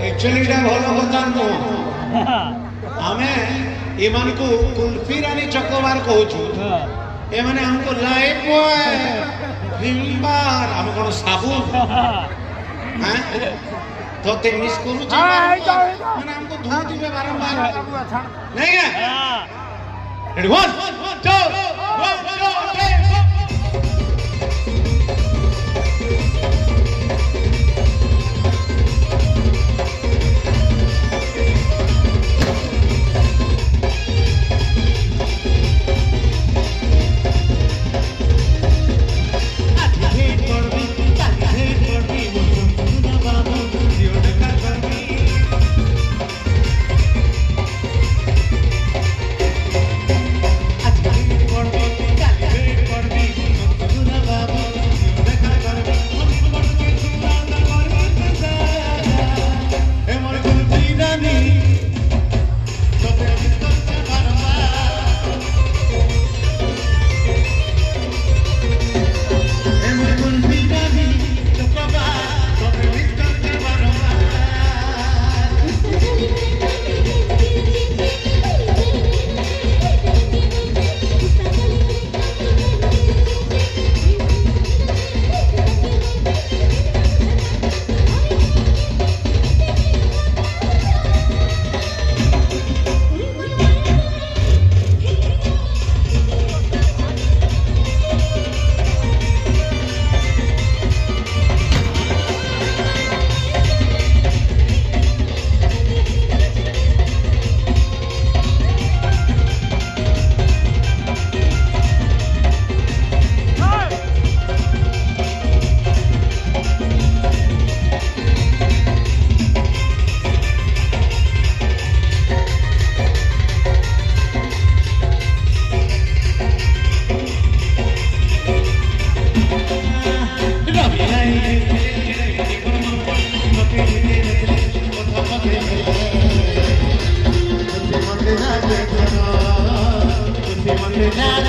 actually এটা ভালো কথা নয় ଆମେ ଏମାନଙ୍କୁ କୁଲଫି ରାନୀ ଚକୋବାର କହୁଛୁ ଏମାନେ ଆମକୁ ଲାଇଫ ବୟ ରିମ୍ବାର ଆମେ କଣ ସାବୁନ ତତେ ମିସ୍ କରୁଛି ମାନେ ଆମକୁ ଧୁଉଥିବେ ବାରମ୍ବାର ନାଇଁ କେ ରେଡି 1 2 Now